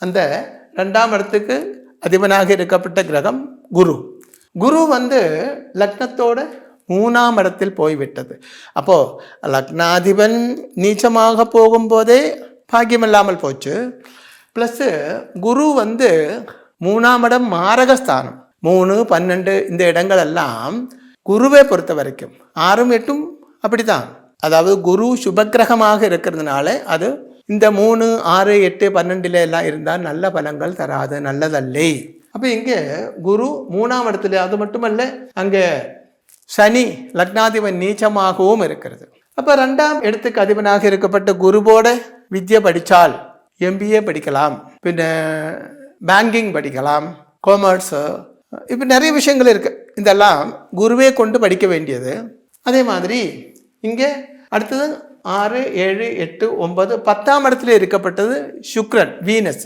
அந்த 2ஆம் இடத்துக்கு அதிபனாக இருக்கப்பட்ட கிரகம் குரு. குரு லக்னத்தோட 3ஆம் இடத்தில் போய்விட்டது. அப்போ லக்னாதிபன் நீச்சமாக போகும்போதே பாக்கியம் இல்லாமல் போச்சு. ப்ளஸ்ஸு குரு 3ஆம் இடம் மாரகஸ்தானம். 3, 12 இந்த இடங்கள் எல்லாம் குருவை பொறுத்த வரைக்கும் 6ம் 8ம் அப்படித்தான். அதாவது குரு சுபக்கிரகமாக இருக்கிறதுனால அது இந்த 3, 6, 8, 12 எல்லாம் இருந்தால் நல்ல பலன்கள் தராது, நல்லதல்லே. அப்போ இங்கே குரு 3ஆம் இடத்துல, அது மட்டுமல்ல அங்கே சனி லக்னாதிபன் நீச்சமாகவும் இருக்கிறது. அப்போ 2ஆம் இடத்துக்கு அதிபனாக இருக்கப்பட்ட குருவோட வித்யை படித்தால் MBA படிக்கலாம், பின்ன பேங்கிங் படிக்கலாம், காமர்ஸு, இப்போ நிறைய விஷயங்கள் இருக்குது. இதெல்லாம் குருவே கொண்டு படிக்க வேண்டியது. அதே மாதிரி இங்கே அடுத்தது 6, 7, 8, 9, 10ஆம் இடத்துல இருக்கப்பட்டது சுக்கிரன், வீனஸ்.